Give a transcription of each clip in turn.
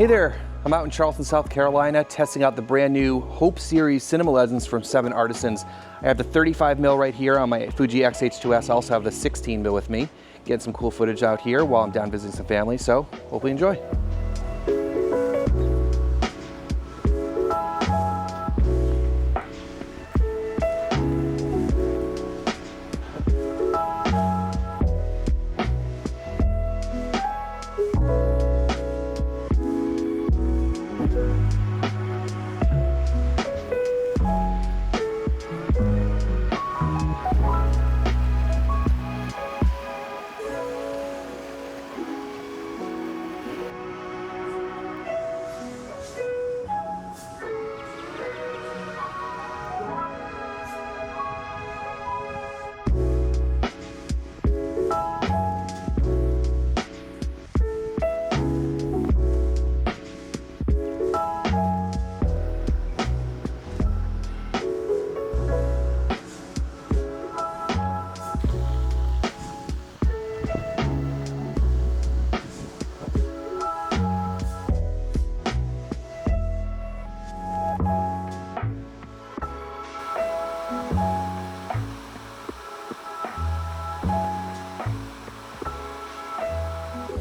Hey there, I'm out in Charleston, South Carolina, testing out the brand new Hope Series cinema lenses from 7Artisans. I have the 35mm right here on my Fuji X-H2S. I also have the 16mm with me. Getting some cool footage out here while I'm down visiting some family, so hopefully enjoy.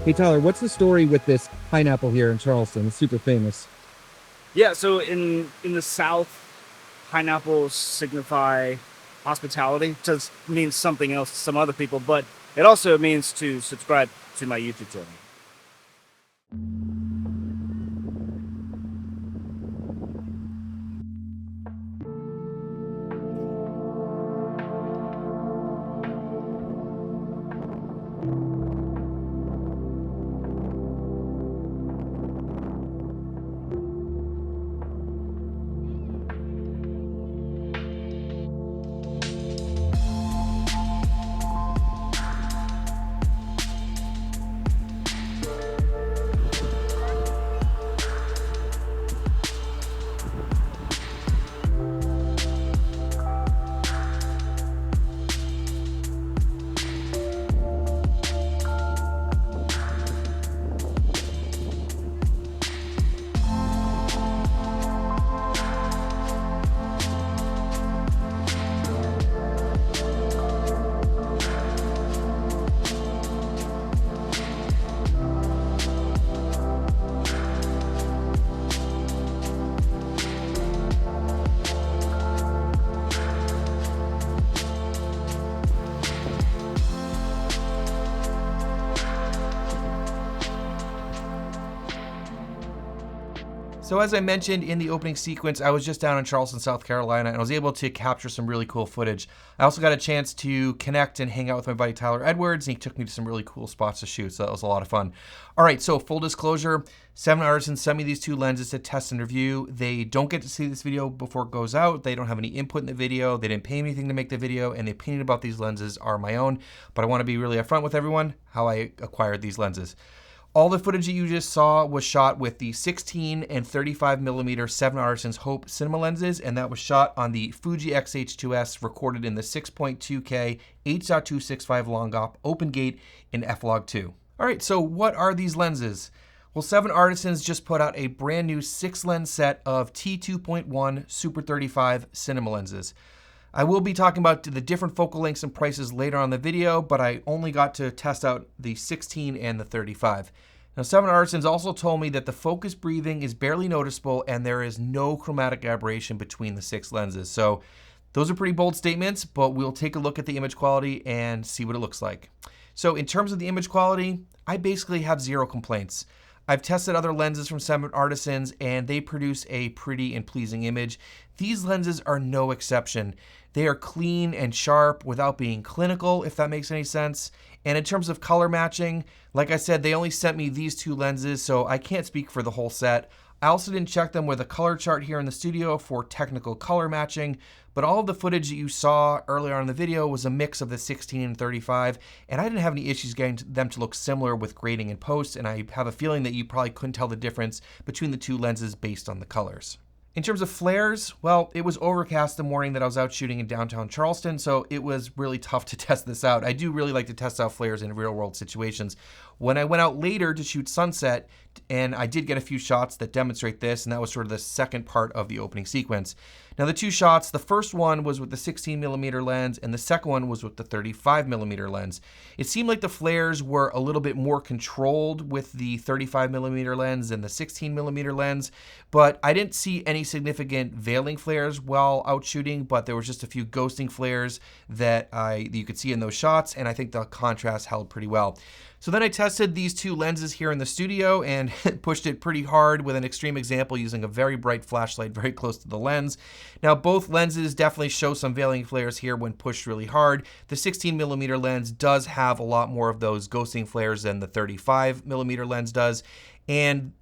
Hey Tyler, what's the story with this pineapple here in Charleston? It's super famous. Yeah, so in the South, pineapples signify hospitality. It just means something else to some other people, but it also means to subscribe to my YouTube channel. So as I mentioned in the opening sequence, I was just down in Charleston, South Carolina, and I was able to capture some really cool footage. I also got a chance to connect and hang out with my buddy Tyler Edwards, and he took me to some really cool spots to shoot, so that was a lot of fun. All right, so full disclosure, 7Artisans sent me these two lenses to test and review. They don't get to see this video before it goes out. They don't have any input in the video. They didn't pay me anything to make the video, and the opinion about these lenses are my own, but I want to be really upfront with everyone how I acquired these lenses. All the footage that you just saw was shot with the 16 and 35mm 7Artisans Hope cinema lenses, and that was shot on the Fuji X-H2S, recorded in the 6.2K H.265 long op open gate in F-Log 2. All right, so what are these lenses? Well, 7Artisans just put out a brand new 6-lens set of T2.1 Super 35 cinema lenses. I will be talking about the different focal lengths and prices later on in the video, but I only got to test out the 16 and the 35. Now, 7Artisans also told me that the focus breathing is barely noticeable and there is no chromatic aberration between the 6 lenses. So those are pretty bold statements, but we'll take a look at the image quality and see what it looks like. So in terms of the image quality, I basically have zero complaints. I've tested other lenses from 7Artisans and they produce a pretty and pleasing image. These lenses are no exception. They are clean and sharp without being clinical, if that makes any sense. And in terms of color matching, like I said, they only sent me these two lenses, so I can't speak for the whole set. I also didn't check them with a color chart here in the studio for technical color matching, but all of the footage that you saw earlier on in the video was a mix of the 16 and 35, and I didn't have any issues getting them to look similar with grading and post, and I have a feeling that you probably couldn't tell the difference between the two lenses based on the colors. In terms of flares, well, it was overcast the morning that I was out shooting in downtown Charleston, so it was really tough to test this out. I do really like to test out flares in real world situations. when I went out later to shoot sunset, and I did get a few shots that demonstrate this, and that was sort of the second part of the opening sequence. Now the two shots, the first one was with the 16mm lens, and the second one was with the 35mm lens. It seemed like the flares were a little bit more controlled with the 35mm lens than the 16mm lens, but I didn't see any significant veiling flares while out shooting, but there was just a few ghosting flares that you could see in those shots, and I think the contrast held pretty well. So then I tested these two lenses here in the studio and pushed it pretty hard with an extreme example using a very bright flashlight very close to the lens. Now both lenses definitely show some veiling flares here when pushed really hard. The 16mm lens does have a lot more of those ghosting flares than the 35mm lens does. And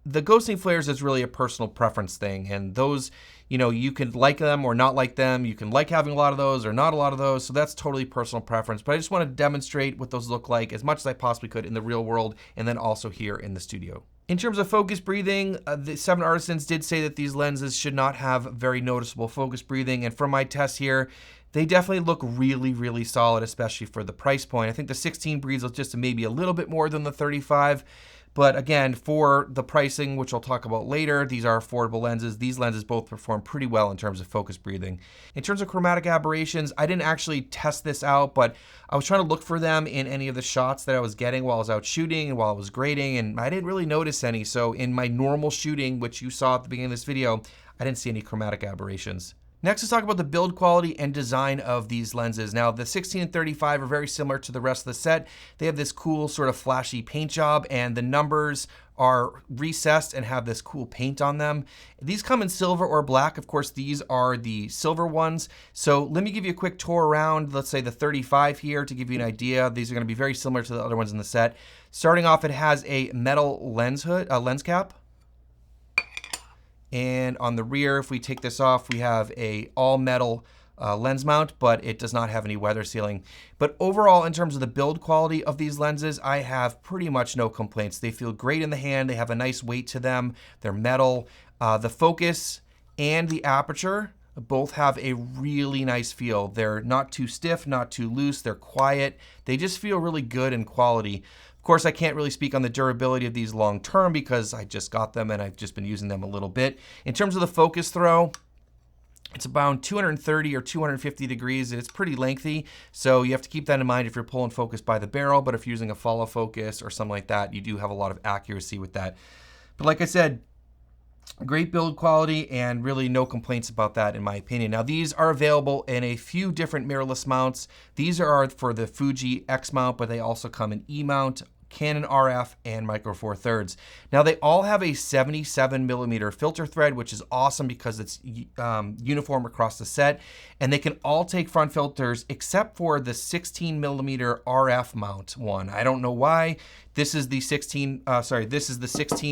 the ghosting flares is really a personal preference thing, and those, you know, you can like them or not like them. You can like having a lot of those or not a lot of those, so that's totally personal preference. But I just want to demonstrate what those look like as much as I possibly could in the real world, and then also here in the studio. In terms of focus breathing, the 7Artisans did say that these lenses should not have very noticeable focus breathing, and from my tests here, they definitely look really, really solid, especially for the price point. I think the 16 breathes just maybe a little bit more than the 35. But again, for the pricing, which I'll talk about later, these are affordable lenses. These lenses both perform pretty well in terms of focus breathing. In terms of chromatic aberrations, I didn't actually test this out, but I was trying to look for them in any of the shots that I was getting while I was out shooting and while I was grading, and I didn't really notice any. So in my normal shooting, which you saw at the beginning of this video, I didn't see any chromatic aberrations. Next, let's talk about the build quality and design of these lenses. Now, the 16 and 35 are very similar to the rest of the set. They have this cool sort of flashy paint job, and the numbers are recessed and have this cool paint on them. These come in silver or black. Of course, these are the silver ones. So let me give you a quick tour around, let's say the 35 here to give you an idea. These are going to be very similar to the other ones in the set. Starting off, it has a metal lens cap. And on the rear, if we take this off, we have a all metal lens mount, but it does not have any weather sealing. But overall, in terms of the build quality of these lenses, I have pretty much no complaints. They feel great in the hand. They have a nice weight to them. They're metal. The focus and the aperture both have a really nice feel. They're not too stiff, not too loose. They're quiet. They just feel really good in quality. Of course, I can't really speak on the durability of these long term because I just got them and I've just been using them a little bit. In terms of the focus throw, it's about 230 or 250 degrees. It's pretty lengthy, so you have to keep that in mind if you're pulling focus by the barrel, but if you're using a follow focus or something like that, you do have a lot of accuracy with that. But like I said, great build quality and really no complaints about that in my opinion. Now these are available in a few different mirrorless mounts. These are for the Fuji X mount, but they also come in E mount, Canon RF, and Micro Four Thirds. Now they all have a 77mm filter thread, which is awesome because it's uniform across the set, and they can all take front filters except for the 16mm RF mount one. I don't know why. This is the 16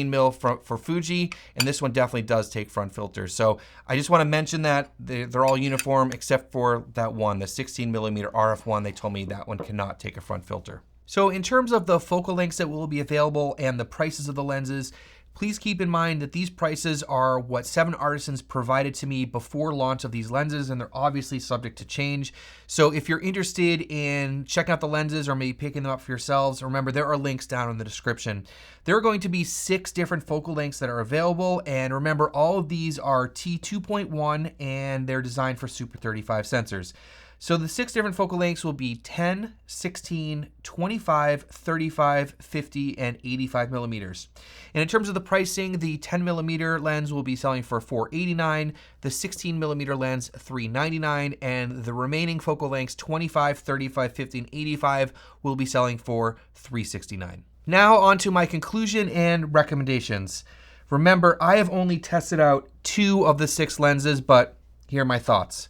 mil for Fuji, and this one definitely does take front filters. So I just want to mention that they're all uniform except for that one, the 16mm RF one. They told me that one cannot take a front filter. So in terms of the focal lengths that will be available and the prices of the lenses, please keep in mind that these prices are what 7Artisans provided to me before launch of these lenses, and they're obviously subject to change. So if you're interested in checking out the lenses or maybe picking them up for yourselves, remember there are links down in the description. There are going to be 6 different focal lengths that are available, and remember all of these are T2.1 and they're designed for Super 35 sensors. So the 6 different focal lengths will be 10, 16, 25, 35, 50, and 85 millimeters. And in terms of the pricing, the 10mm lens will be selling for $489, the 16mm lens $399, and the remaining focal lengths 25, 35, 50, and 85 will be selling for $369. Now on to my conclusion and recommendations. Remember, I have only tested out 2 of the 6 lenses, but here are my thoughts.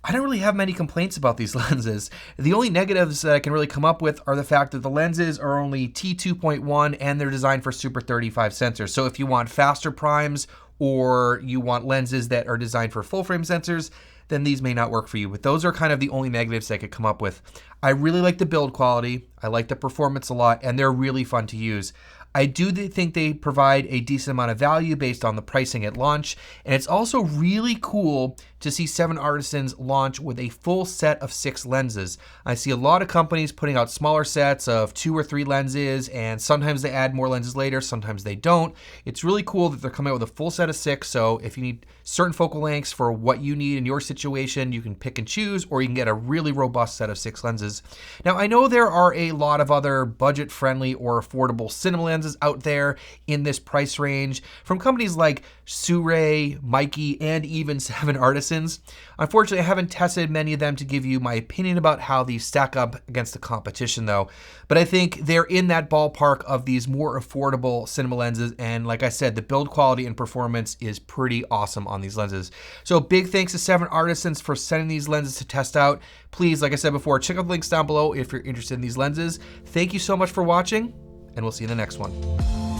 I don't really have many complaints about these lenses. The only negatives that I can really come up with are the fact that the lenses are only T2.1 and they're designed for Super 35 sensors. So if you want faster primes or you want lenses that are designed for full frame sensors, then these may not work for you. But those are kind of the only negatives I could come up with. I really like the build quality. I like the performance a lot, and they're really fun to use. I do think they provide a decent amount of value based on the pricing at launch, and it's also really cool to see 7Artisans launch with a full set of 6 lenses. I see a lot of companies putting out smaller sets of 2 or 3 lenses, and sometimes they add more lenses later, sometimes they don't. It's really cool that they're coming out with a full set of 6, so if you need certain focal lengths for what you need in your situation, you can pick and choose, or you can get a really robust set of 6 lenses. Now, I know there are a lot of other budget-friendly or affordable cinema lenses out there in this price range from companies like Sure, Mikey, and even 7Artisans. Unfortunately, I haven't tested many of them to give you my opinion about how these stack up against the competition though. But I think they're in that ballpark of these more affordable cinema lenses, and like I said, the build quality and performance is pretty awesome on these lenses. So big thanks to 7Artisans for sending these lenses to test out. Please, like I said before, check out the links down below if you're interested in these lenses. Thank you so much for watching, and we'll see you in the next one.